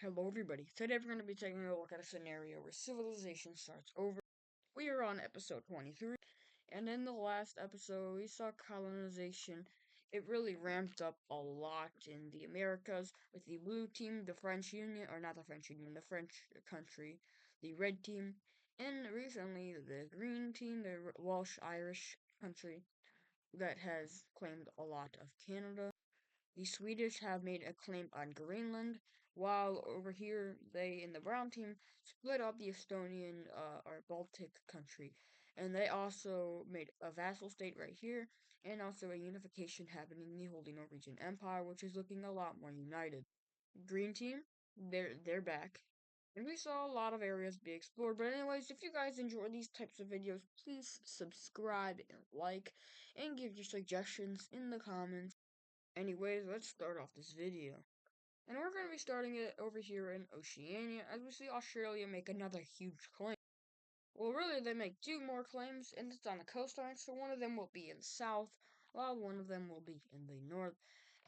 Hello, everybody. Today we're going to be taking a look at a scenario where civilization starts over. We are on episode 23, and in the last episode, we saw colonization. It really ramped up a lot in the Americas with the blue team, the French Union, or not the French Union, the French country, the red team, and recently the green team, the Welsh Irish country that has claimed a lot of Canada. The Swedish have made a claim on Greenland, while over here they in the brown team split up the Estonian or Baltic country, and they also made a vassal state right here, and also a unification happening in the Holy Norwegian Empire, which is looking a lot more united. Green team, they're back. And we saw a lot of areas be explored. But anyways, if you guys enjoy these types of videos, please subscribe and like and give your suggestions in the comments. Anyways, let's start off this video. And we're going to be starting it over here in Oceania, as we see Australia make another huge claim. Well, really, they make two more claims, and it's on the coastline, so one of them will be in the south, while one of them will be in the north.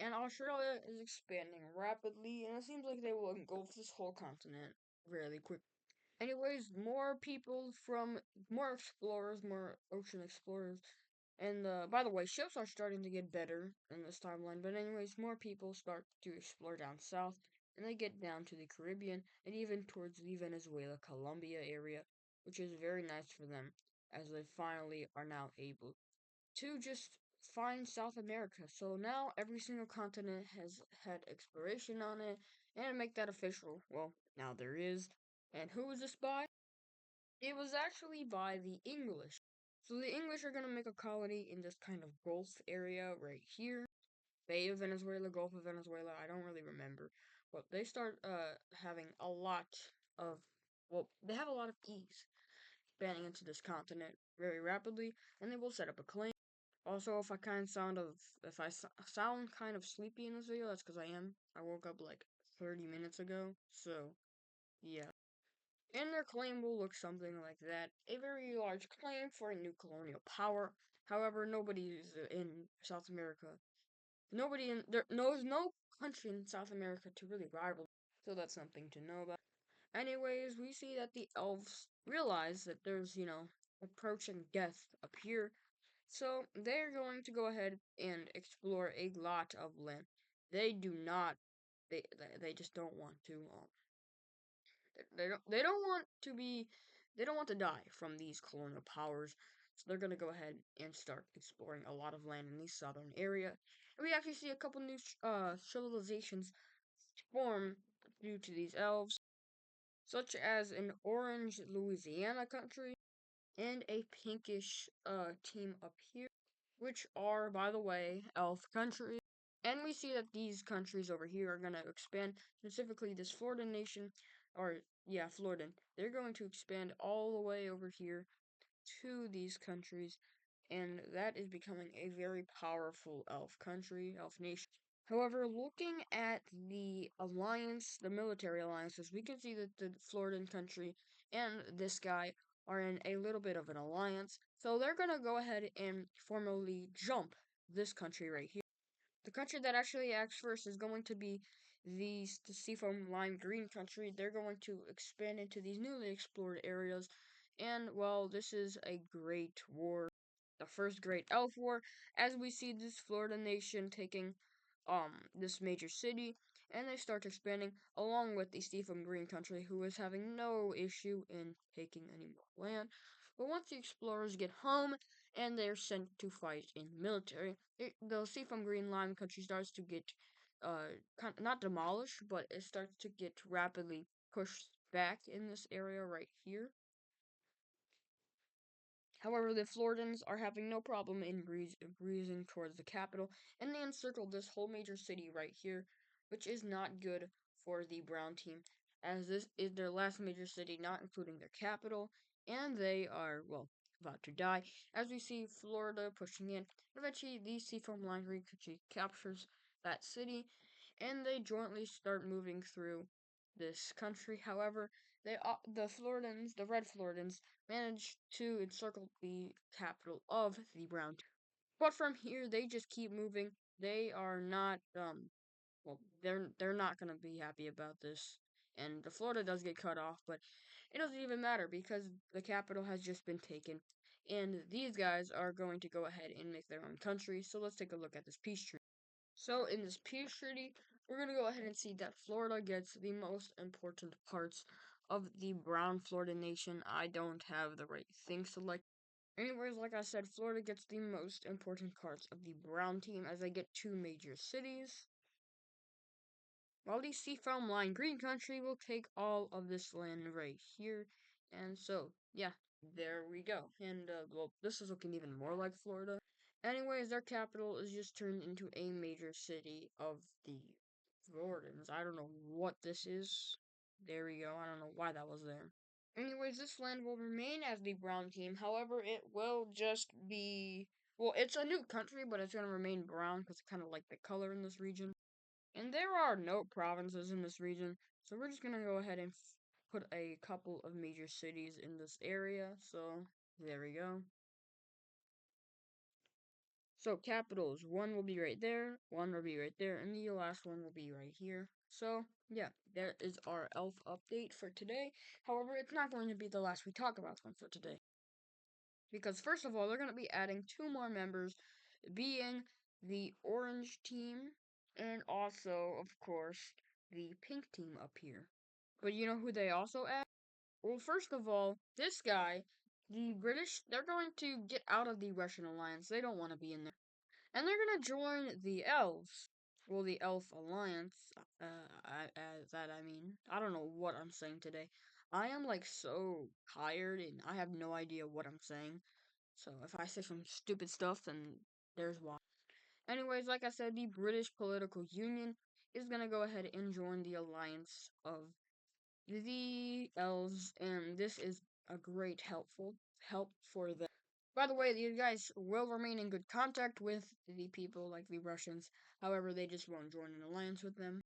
And Australia is expanding rapidly, and it seems like they will engulf this whole continent really quick. Anyways, more people from more explorers, more ocean explorers, and by the way, ships are starting to get better in this timeline. But anyways, more people start to explore down south, and they get down to the Caribbean and even towards the Venezuela, Colombia area, which is very nice for them, as they finally are now able to just find South America. So now every single continent has had exploration on it, and make that official. Well, now there is. And who was this by? It was actually by the English. So the English are going to make a colony in this kind of Gulf area right here. Bay of Venezuela, Gulf of Venezuela, I don't really remember. But they start having a lot of, well, they have a lot of ease expanding into this continent very rapidly, and they will set up a claim. Also, if I sound kind of sleepy in this video, that's because I am. I woke up like 30 minutes ago, so yeah. And their claim will look something like that. A very large claim for a new colonial power. However, nobody is in South America. Nobody in there knows no country in South America to really rival. So that's something to know about. Anyways, we see that the elves realize that there's, approaching death up here. So they're going to go ahead and explore a lot of land. They do not they just don't want to they don't want to be they don't want to die from these colonial powers. So they're gonna go ahead and start exploring a lot of land in the southern area. And we actually see a couple new civilizations form due to these elves, such as an orange Louisiana country and a pinkish team up here, which are, by the way, elf countries. And we see that these countries over here are going to expand, specifically this Florida nation, or yeah, Florida. They're going to expand all the way over here to these countries, and that is becoming a very powerful elf country, elf nation. However, looking at the alliance, the military alliances, we can see that the Floridan country and this guy are in a little bit of an alliance. So they're going to go ahead and formally jump this country right here. The country that actually acts first is going to be the Seafoam Lime Green country. They're going to expand into these newly explored areas. And, well, this is a great war. The first great elf war, as we see this Florida nation taking this major city, and they start expanding along with the Seafoam Green country, who is having no issue in taking any more land. But once the explorers get home and they're sent to fight in the military, the Seafoam Green Lime country starts to get not demolished, but it starts to get rapidly pushed back in this area right here. However, the Floridans are having no problem in breezing towards the capital, and they encircled this whole major city right here, which is not good for the Brown team, as this is their last major city, not including their capital, and they are, well, about to die. As we see Florida pushing in, eventually the Seafoam Line country captures that city, and they jointly start moving through this country. However, the Floridans, the Red Floridans, managed to encircle the capital of the Brown. But from here, they just keep moving. They are not, well, they're not gonna be happy about this. and the Florida does get cut off, but it doesn't even matter because the capital has just been taken, and these guys are going to go ahead and make their own country. So let's take a look at this peace treaty. So in this peace treaty, we're gonna go ahead and see that Florida gets the most important parts of the brown Florida nation. I don't have the right thing selected. Anyways, like I said, Florida gets the most important parts of the brown team as they get two major cities. While the Seafoam Line Green Country will take all of this land right here. And so, yeah, there we go. And, well, this is looking even more like Florida. Anyways, their capital is just turned into a major city of the Floridians. I don't know what this is. There we go. I don't know why that was there. Anyways, this land will remain as the brown team. However, it will just be. Well, it's a new country, but it's going to remain brown because it's kind of like the color in this region. And there are no provinces in this region, so we're just gonna go ahead and put a couple of major cities in this area. So there we go. So capitals, one will be right there, one will be right there, and the last one will be right here. So yeah, that is our elf update for today. However, it's not going to be the last we talk about them for today. Because first of all, they're going to be adding two more members, being the orange team and also, of course, the pink team up here. But you know who they also add? Well, first of all, this guy, the British, they're going to get out of the Russian alliance. They don't want to be in there. And they're going to join the elves. Well, the elf alliance, I mean. I don't know what I'm saying today. I am like so tired and I have no idea what I'm saying. So if I say some stupid stuff, then there's why. Anyways, like I said, the British Political Union is gonna go ahead and join the alliance of the elves, and this is a great help for them. By the way, these guys will remain in good contact with the people like the Russians. However, they just won't join an alliance with them.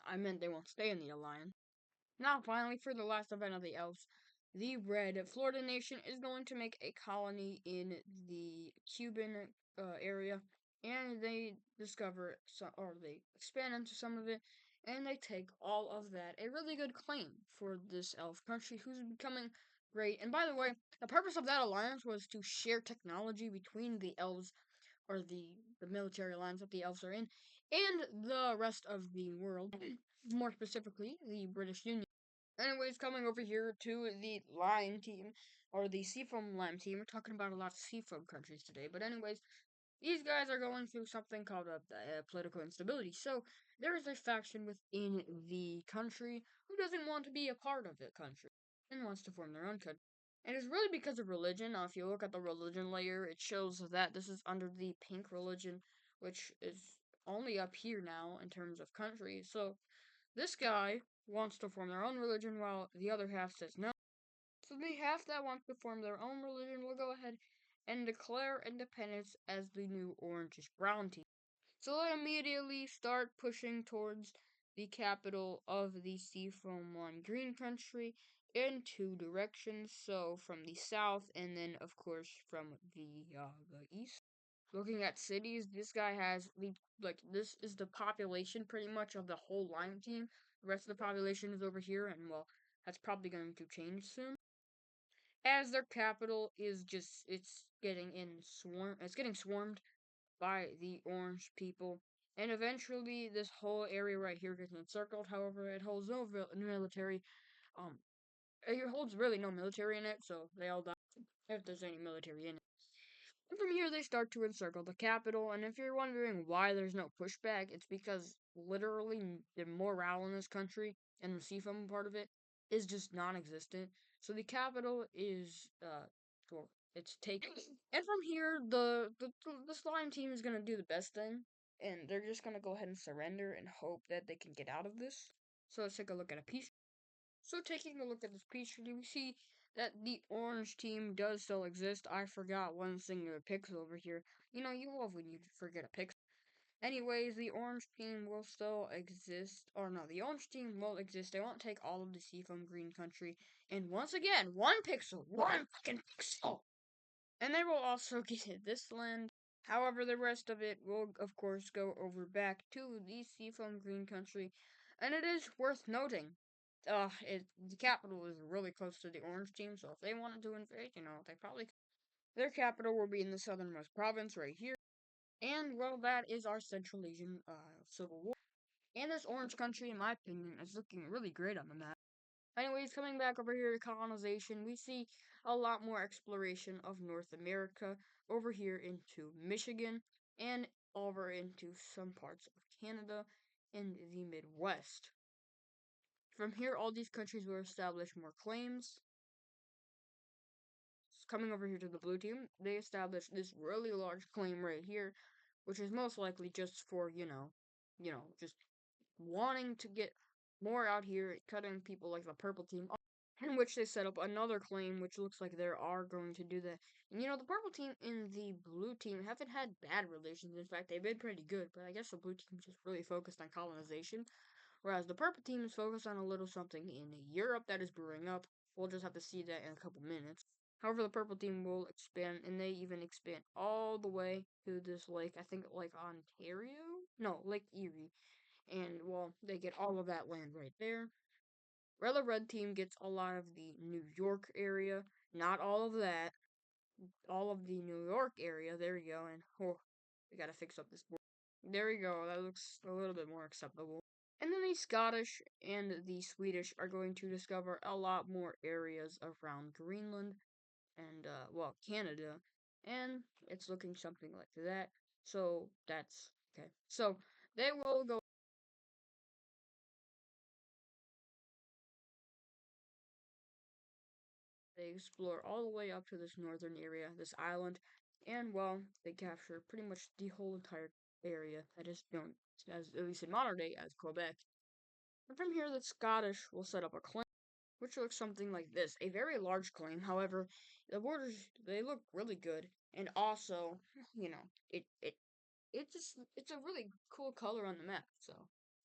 I meant they won't stay in the alliance. Now, finally, for the last event of the elves, the Red Florida Nation is going to make a colony in the Cuban area, and they discover some, or they expand into some of it, and they take all of that. A really good claim for this elf country, who's becoming great. And by the way, the purpose of that alliance was to share technology between the elves, or the military alliance that the elves are in, and the rest of the world. More specifically, the British Union. Anyways, coming over here to the Lime team, or the Seafoam Lime team. We're talking about a lot of seafoam countries today. But anyways, these guys are going through something called a political instability. So there is a faction within the country who doesn't want to be a part of the country and wants to form their own country. And it's really because of religion. Now, if you look at the religion layer, it shows that this is under the pink religion, which is only up here now in terms of countries. So this guy wants to form their own religion while the other half says no. So the half that wants to form their own religion will go ahead and declare independence as the new orangish brown team. So they immediately start pushing towards the capital of the Seafoam One Green Country in two directions. So from the south and then of course from the east. Looking at cities, this guy has this is the population pretty much of the whole Lime team. The rest of the population is over here, and well, that's probably going to change soon. As their capital is just it's getting swarmed by the orange people. And eventually this whole area right here gets encircled. However, it holds no military um it holds really no military in it, so they all die if there's any military in it. And from here, they start to encircle the capital. And if you're wondering why there's no pushback, it's because literally the morale in this country and the seafoam part of it is just non-existent. So the capital is, well, it's taken. And from here, the slime team is gonna do the best thing, and they're just gonna go ahead and surrender and hope that they can get out of this. So let's take a look at a piece. So taking a look at this peach tree, we see that the orange team does still exist. I forgot one singular pixel over here. You know, you love when you forget a pixel. Anyways, the orange team will still exist. Or no, the orange team will exist. They won't take all of the Seafoam Green Country. And once again, one pixel. One fucking pixel! And they will also get this land. However, the rest of it will, of course, go over back to the Seafoam Green Country. And it is worth noting the capital is really close to the Orange team, so if they wanted to invade, they probably their capital will be in the southernmost province right here. And well, that is our Central Asian civil war. And this Orange country, in my opinion, is looking really great on the map. Anyways, coming back over here to colonization, we see a lot more exploration of North America over here into Michigan and over into some parts of Canada in the Midwest. From here, all these countries will establish more claims. Coming over here to the blue team, they established this really large claim right here, which is most likely just for, just wanting to get more out here, cutting people like the purple team, in which they set up another claim, which looks like they are going to do that. And the purple team and the blue team haven't had bad relations. In fact, they've been pretty good, but I guess the blue team just really focused on colonization, whereas the purple team is focused on a little something in Europe that is brewing up. We'll just have to see that in a couple minutes. However, the purple team will expand, and they even expand all the way to this lake. I think like Ontario? No, Lake Erie. And, well, they get all of that land right there. Where the red team gets a lot of the New York area. Not all of that. All of the New York area. There we go. And, oh, we gotta fix up this board. There we go. That looks a little bit more acceptable. And then the Scottish and the Swedish are going to discover a lot more areas around Greenland and, well, Canada. And it's looking something like that. So, that's okay. So, they will go. They explore all the way up to this northern area, this island, and well, they capture pretty much the whole entire area that is known as, at least in modern day, as Quebec. And from here, the Scottish will set up a claim, which looks something like this. A very large claim, however, the borders, they look really good, and also, you know, it's a really cool color on the map, so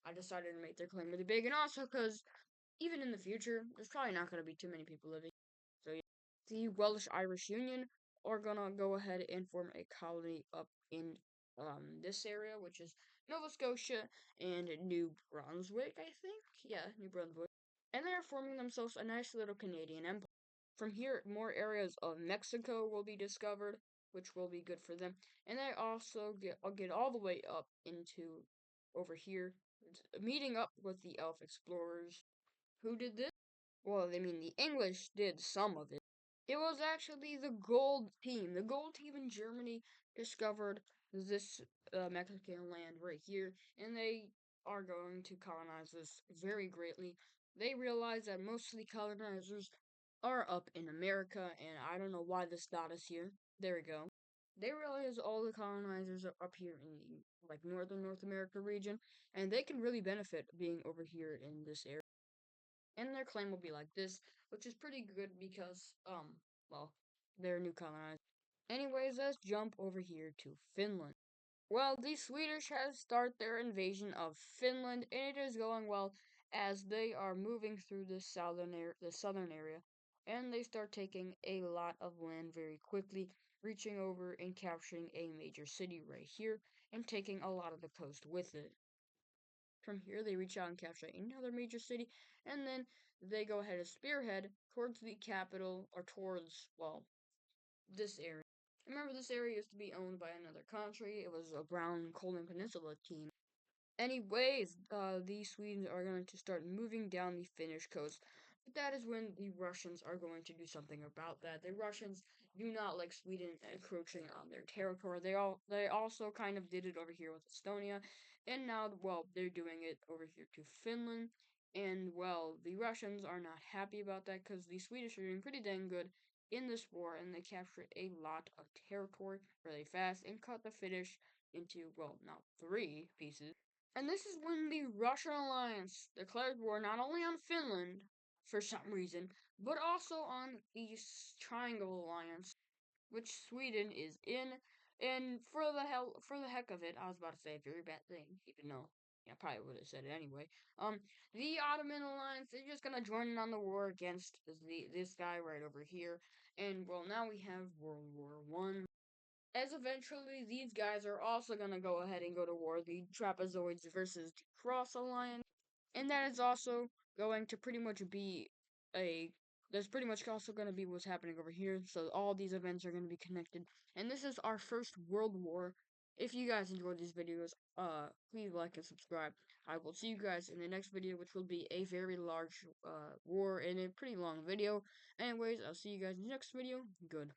I decided to make their claim really big, and also because even in the future, there's probably not going to be too many people living. So yeah, the Welsh Irish Union are gonna go ahead and form a colony up in this area, which is Nova Scotia and New Brunswick, I think. Yeah, New Brunswick. And they're forming themselves a nice little Canadian empire. From here, more areas of Mexico will be discovered, which will be good for them. And they also get all the way up into over here, meeting up with the elf explorers. Who did this? Well, I mean, the English did some of it. It was actually the gold team. The gold team in Germany discovered this Mexican land right here, and they are going to colonize this very greatly. They realize that most of the colonizers are up in America, and I don't know why this dot is here. There we go. They realize all the colonizers are up here in the like northern North America region, and they can really benefit being over here in this area. And their claim will be like this, which is pretty good because, well, they're new colonizers. Anyways, let's jump over here to Finland. Well, the Swedish have started their invasion of Finland, and it is going well as they are moving through the southern area, and they start taking a lot of land very quickly, reaching over and capturing a major city right here, and taking a lot of the coast with it. From here, they reach out and capture another major city, and then they go ahead and spearhead towards the capital, or towards, well, this area. Remember, this area used to be owned by another country. It was a Brown Coleman Peninsula team. Anyways, the Swedes are going to start moving down the Finnish coast. But that is when the Russians are going to do something about that. The Russians do not like Sweden encroaching on their territory. They also kind of did it over here with Estonia, and now, well, they're doing it over here to Finland. And well, the Russians are not happy about that because the Swedish are doing pretty dang good in this war, and they captured a lot of territory really fast and cut the Finnish into, well, now 3 pieces. And this is when the Russian alliance declared war not only on Finland, for some reason, but also on the Triangle Alliance, which Sweden is in. And for the heck of it, I was about to say a very bad thing, even though I probably would have said it anyway. The Ottoman Alliance is just gonna join in on the war against this guy right over here, and well, now we have World War One. As eventually these guys are also gonna go ahead and go to war, the Trapezoids versus the Cross Alliance, and that is also going to pretty much be a there's pretty much also going to be what's happening over here. So all these events are going to be connected. And this is our first world war. If you guys enjoyed these videos, please like and subscribe. I will see you guys in the next video, which will be a very large war and a pretty long video. Anyways, I'll see you guys in the next video. Good.